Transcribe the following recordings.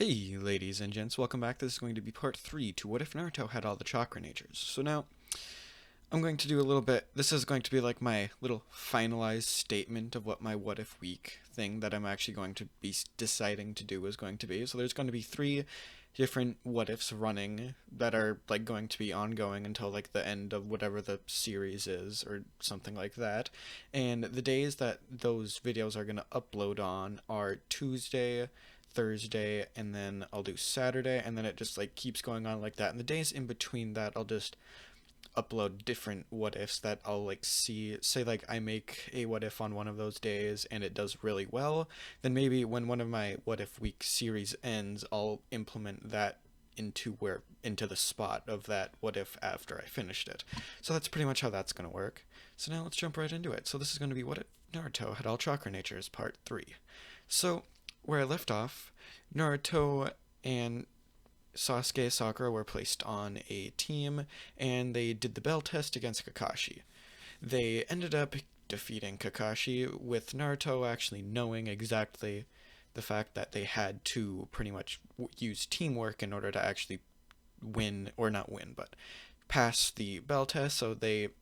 Hey ladies and gents, welcome back. This is going to be part 3 to What If Naruto Had All the Chakra Natures. So now, I'm going to do a little bit, this is going to be like my little finalized statement of what my What If week thing that I'm actually going to be deciding to do is going to be. So there's going to be 3 different what ifs running that are like going to be ongoing until like the end of whatever the series is or something like that. And the days that those videos are going to upload on are Tuesday, Thursday, and then I'll do Saturday, and then it just like keeps going on like that. And the days in between that, I'll just upload different what ifs that I'll like see. Say like I make a what if on one of those days and it does really well, then maybe when one of my what if week series ends, I'll implement that into the spot of that what if after I finished it. So that's pretty much how that's going to work. So now let's jump right into it. So this is going to be What If Naruto Had All Chakra Natures Part 3. So where I left off, Naruto and Sasuke Sakura were placed on a team, and they did the bell test against Kakashi. They ended up defeating Kakashi, with Naruto actually knowing exactly the fact that they had to pretty much use teamwork in order to actually win, or not win, but pass the bell test. So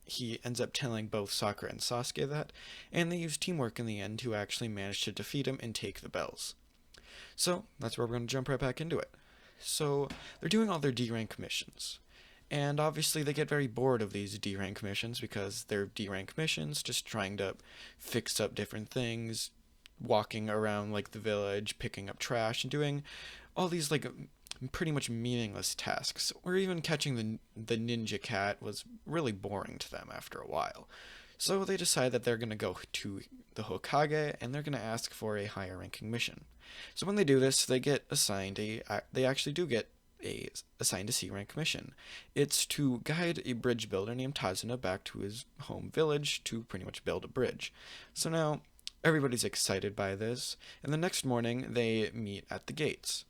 he ends up telling both Sakura and Sasuke that, and they use teamwork in the end to actually manage to defeat him and take the bells. So that's where we're going to jump right back into it. So they're doing all their D rank missions. And obviously they get very bored of these D rank missions because they're D rank missions, just trying to fix up different things, walking around like the village, picking up trash, and doing all these like pretty much meaningless tasks. Or even catching the ninja cat was really boring to them after a while. So they decide that they're going to go to the Hokage and they're going to ask for a higher ranking mission. So when they do this, they get assigned they actually do get assigned a C rank mission. It's to guide a bridge builder named Tazuna back to his home village to pretty much build a bridge. So now everybody's excited by this, and the next morning they meet at the gates.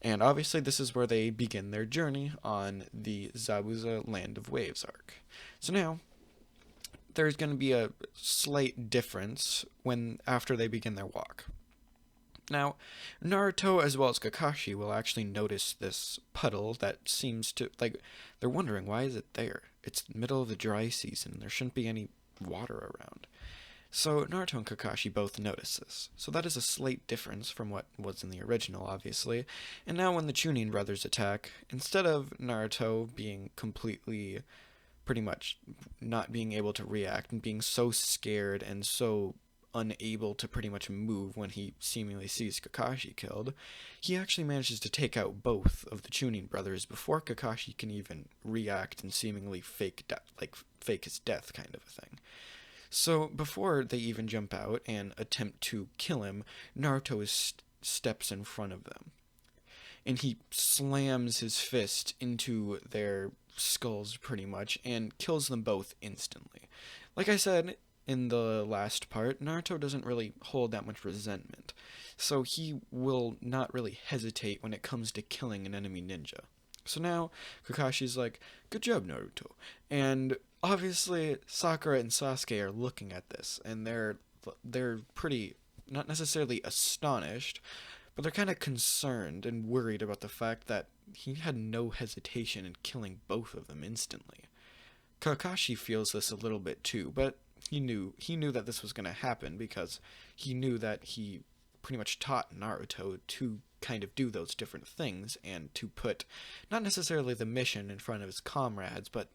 And obviously this is where they begin their journey on the Zabuza Land of Waves arc. So now there's going to be a slight difference when after they begin their walk. Now, Naruto as well as Kakashi will actually notice this puddle that seems to, like, they're wondering, why is it there? It's the middle of the dry season, there shouldn't be any water around. So Naruto and Kakashi both notice this. So that is a slight difference from what was in the original, obviously. And now when the Chunin brothers attack, instead of Naruto being completely, pretty much, not being able to react and being so scared and so unable to pretty much move when he seemingly sees Kakashi killed, he actually manages to take out both of the Chunin brothers before Kakashi can even react and seemingly fake his death kind of a thing. So before they even jump out and attempt to kill him, Naruto steps in front of them, and he slams his fist into their skulls pretty much and kills them both instantly. Like I said in the last part, Naruto doesn't really hold that much resentment, so he will not really hesitate when it comes to killing an enemy ninja. So now Kakashi's like, "Good job, Naruto." And obviously Sakura and Sasuke are looking at this, and they're pretty, not necessarily astonished, but they're kind of concerned and worried about the fact that he had no hesitation in killing both of them instantly. Kakashi feels this a little bit too, but he knew that this was going to happen because he knew that he pretty much taught Naruto to kind of do those different things and to put not necessarily the mission in front of his comrades, but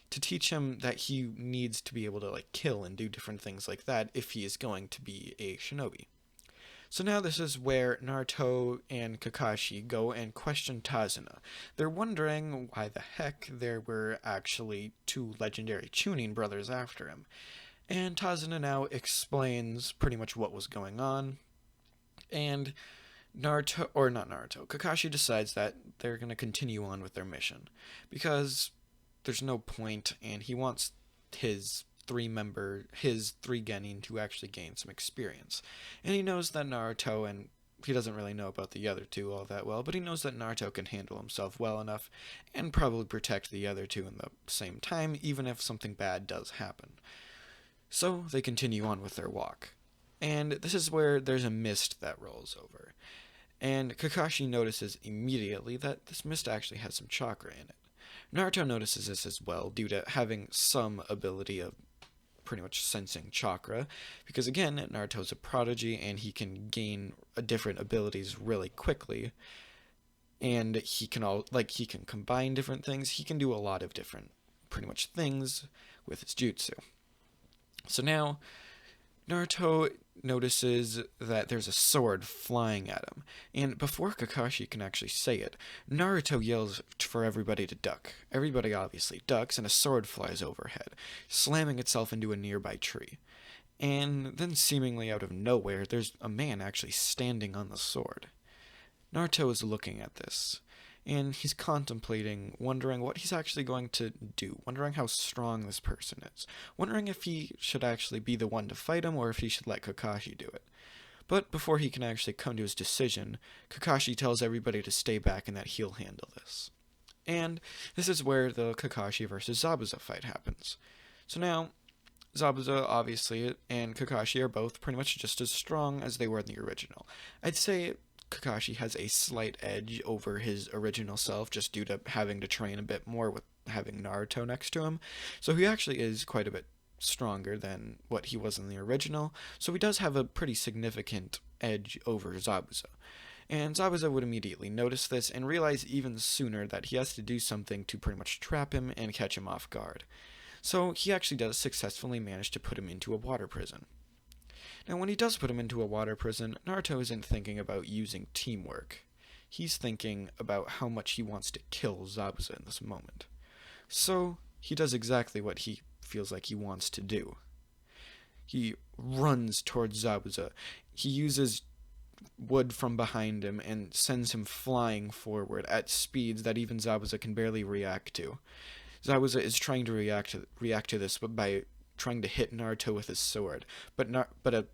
to teach him that he needs to be able to like kill and do different things like that if he is going to be a shinobi. So now this is where Naruto and Kakashi go and question Tazuna. They're wondering why the heck there were actually 2 legendary Chunin brothers after him. And Tazuna now explains pretty much what was going on. And Kakashi decides that they're going to continue on with their mission, because there's no point, and he wants his three genin to actually gain some experience. And he knows that Naruto, and he doesn't really know about the other 2 all that well, but he knows that Naruto can handle himself well enough and probably protect the other 2 in the same time, even if something bad does happen. So they continue on with their walk. And this is where there's a mist that rolls over. And Kakashi notices immediately that this mist actually has some chakra in it. Naruto notices this as well, due to having some ability of pretty much sensing chakra, because again, Naruto's a prodigy and he can gain different abilities really quickly, and he can combine different things. He can do a lot of different pretty much things with his jutsu. So now Naruto notices that there's a sword flying at him, and before Kakashi can actually say it, Naruto yells for everybody to duck. Everybody obviously ducks, and a sword flies overhead, slamming itself into a nearby tree. And then, seemingly out of nowhere, there's a man actually standing on the sword. Naruto is looking at this, and he's contemplating, wondering what he's actually going to do, wondering how strong this person is, wondering if he should actually be the one to fight him or if he should let Kakashi do it. But before he can actually come to his decision, Kakashi tells everybody to stay back and that he'll handle this. And this is where the Kakashi versus Zabuza fight happens. So now, Zabuza, obviously, and Kakashi are both pretty much just as strong as they were in the original. I'd say Kakashi has a slight edge over his original self just due to having to train a bit more with having Naruto next to him. So he actually is quite a bit stronger than what he was in the original. So he does have a pretty significant edge over Zabuza. And Zabuza would immediately notice this and realize even sooner that he has to do something to pretty much trap him and catch him off guard. So he actually does successfully manage to put him into a water prison. Now, when he does put him into a water prison, Naruto isn't thinking about using teamwork. He's thinking about how much he wants to kill Zabuza in this moment. So, he does exactly what he feels like he wants to do. He runs towards Zabuza. He uses wood from behind him and sends him flying forward at speeds that even Zabuza can barely react to. Zabuza is trying to react to this by trying to hit Naruto with his sword, but a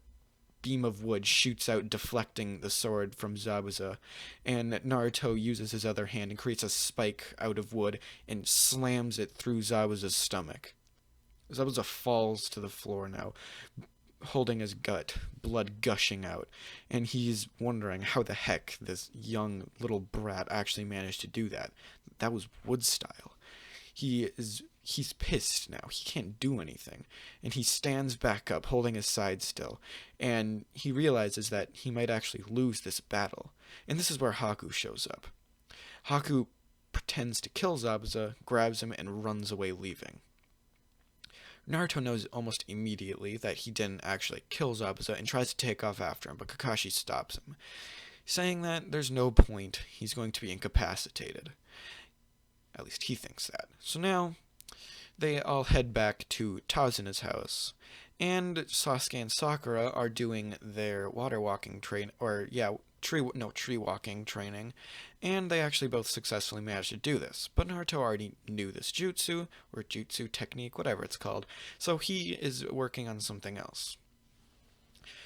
beam of wood shoots out, deflecting the sword from Zabuza, and Naruto uses his other hand and creates a spike out of wood and slams it through Zabuza's stomach. Zabuza falls to the floor now, holding his gut, blood gushing out, and he's wondering how the heck this young little brat actually managed to do that. That was wood style. He's pissed now. He can't do anything. And he stands back up, holding his side still. And he realizes that he might actually lose this battle. And this is where Haku shows up. Haku pretends to kill Zabuza, grabs him, and runs away, leaving. Naruto knows almost immediately that he didn't actually kill Zabuza and tries to take off after him, but Kakashi stops him, saying that there's no point, he's going to be incapacitated. At least he thinks that. So now, they all head back to Tazuna's house, and Sasuke and Sakura are doing their tree walking training, and they actually both successfully managed to do this. But Naruto already knew this jutsu, or jutsu technique, whatever it's called, so he is working on something else.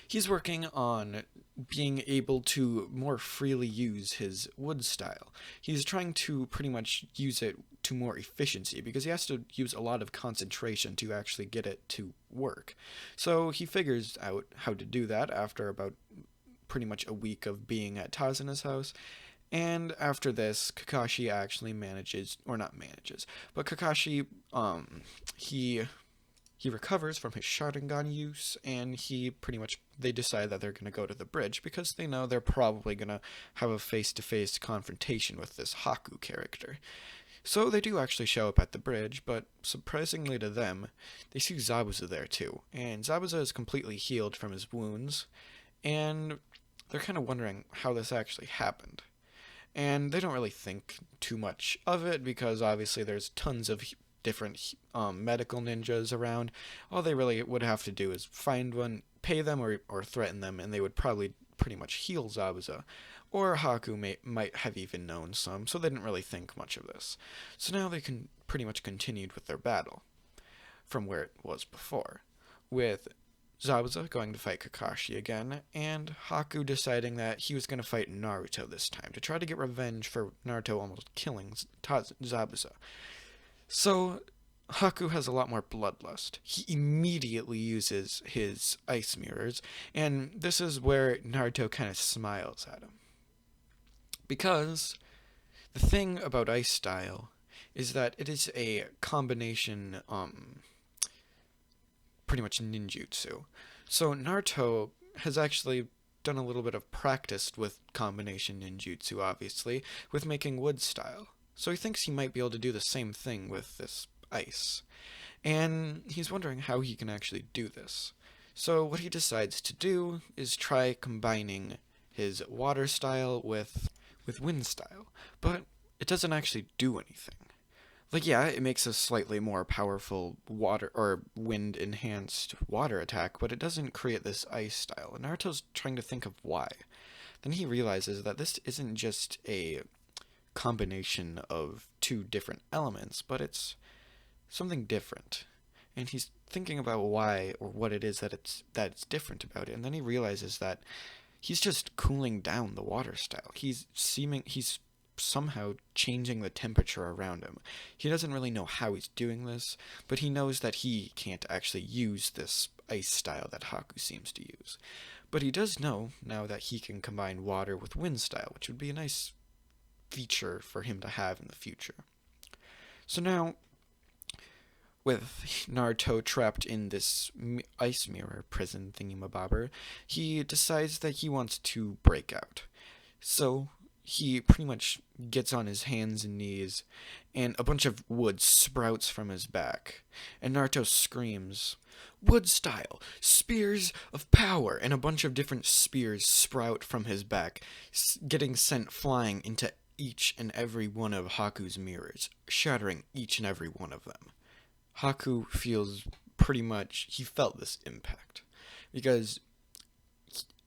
He's working on being able to more freely use his wood style. He's trying to pretty much use it to more efficiency, because he has to use a lot of concentration to actually get it to work. So he figures out how to do that after about pretty much a week of being at Tazuna's house. And after this, Kakashi actually Kakashi, he recovers from his Sharingan use, and they decide that they're going to go to the bridge, because they know they're probably going to have a face-to-face confrontation with this Haku character. So they do actually show up at the bridge, but surprisingly to them, they see Zabuza there too, and Zabuza is completely healed from his wounds, and they're kind of wondering how this actually happened. And they don't really think too much of it, because obviously there's tons of different medical ninjas around. All they really would have to do is find one, pay them, or threaten them, and they would probably pretty much heal Zabuza. Or Haku might have even known some, so they didn't really think much of this. So now they can pretty much continued with their battle from where it was before, with Zabuza going to fight Kakashi again, and Haku deciding that he was going to fight Naruto this time, to try to get revenge for Naruto almost killing Zabuza. So, Haku has a lot more bloodlust. He immediately uses his ice mirrors, and this is where Naruto kind of smiles at him. Because the thing about ice style is that it is a combination, pretty much ninjutsu. So Naruto has actually done a little bit of practice with combination ninjutsu, obviously, with making wood style. So he thinks he might be able to do the same thing with this ice. And he's wondering how he can actually do this. So what he decides to do is try combining his water style with wind style. But it doesn't actually do anything. Like, yeah, it makes a slightly more powerful water or wind enhanced water attack, but it doesn't create this ice style. And Naruto's trying to think of why. Then he realizes that this isn't just a combination of two different elements, but it's something different. And he's thinking about why or what it is that it's different about it. And then he realizes that he's just cooling down the water style. He's somehow changing the temperature around him. He doesn't really know how he's doing this, but he knows that he can't actually use this ice style that Haku seems to use. But he does know now that he can combine water with wind style, which would be a nice feature for him to have in the future. So now, with Naruto trapped in this ice mirror prison thingy-mabobber, he decides that he wants to break out. So he pretty much gets on his hands and knees, and a bunch of wood sprouts from his back. And Naruto screams, "Wood style! Spears of power!" And a bunch of different spears sprout from his back, getting sent flying into each and every one of Haku's mirrors, shattering each and every one of them. Haku feels he felt this impact, because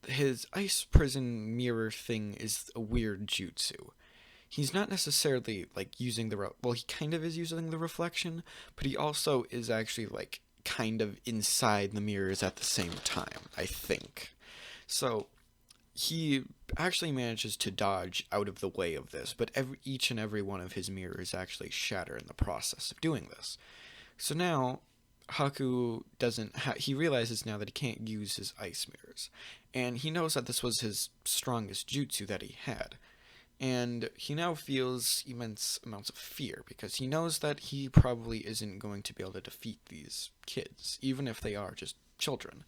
his ice prison mirror thing is a weird jutsu. He's not necessarily, using he kind of is using the reflection, but he also is actually, kind of inside the mirrors at the same time, I think. So, he actually manages to dodge out of the way of this, but each and every one of his mirrors actually shatter in the process of doing this. So now, Haku he realizes now that he can't use his ice mirrors, and he knows that this was his strongest jutsu that he had, and he now feels immense amounts of fear, because he knows that he probably isn't going to be able to defeat these kids, even if they are just children.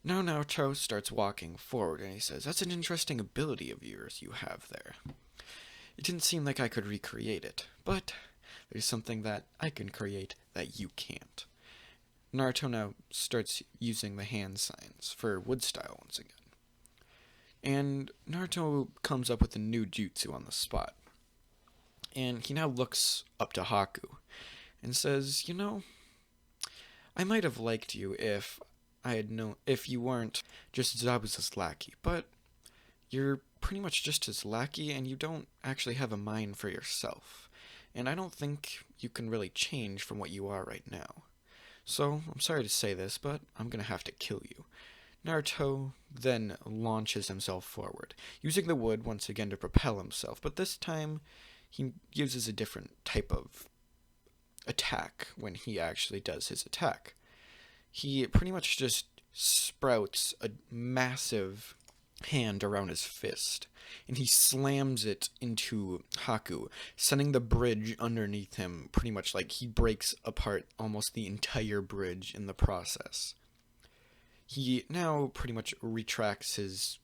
Now Naruto starts walking forward, and he says, "That's an interesting ability of yours you have there. It didn't seem like I could recreate it, but there's something that I can create that you can't." Naruto now starts using the hand signs for wood style once again. And Naruto comes up with a new jutsu on the spot. And he now looks up to Haku and says, "I might have liked you if you weren't just Zabuza's lackey, but you're pretty much just his lackey, and you don't actually have a mind for yourself. And I don't think you can really change from what you are right now. So, I'm sorry to say this, but I'm gonna have to kill you." Naruto then launches himself forward, using the wood once again to propel himself, but this time he uses a different type of attack when he actually does his attack. He pretty much just sprouts a massive hand around his fist, and he slams it into Haku, sending the bridge underneath him pretty much he breaks apart almost the entire bridge in the process. He now pretty much retracts his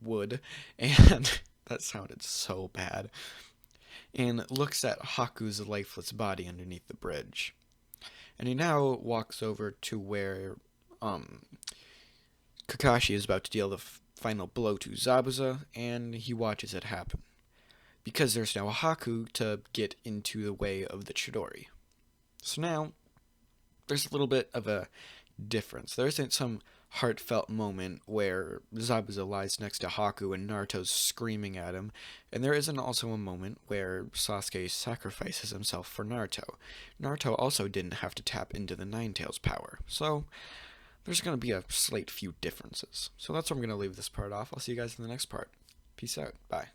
wood, and that sounded so bad, and looks at Haku's lifeless body underneath the bridge. And he now walks over to where Kakashi is about to deal the final blow to Zabuza, and he watches it happen, because there's now a Haku to get into the way of the Chidori. So now, there's a little bit of a difference. There isn't some heartfelt moment where Zabuza lies next to Haku and Naruto's screaming at him, and there isn't also a moment where Sasuke sacrifices himself for Naruto. Naruto also didn't have to tap into the Nine-Tails power, so there's going to be a slight few differences. So that's where I'm going to leave this part off. I'll see you guys in the next part. Peace out. Bye.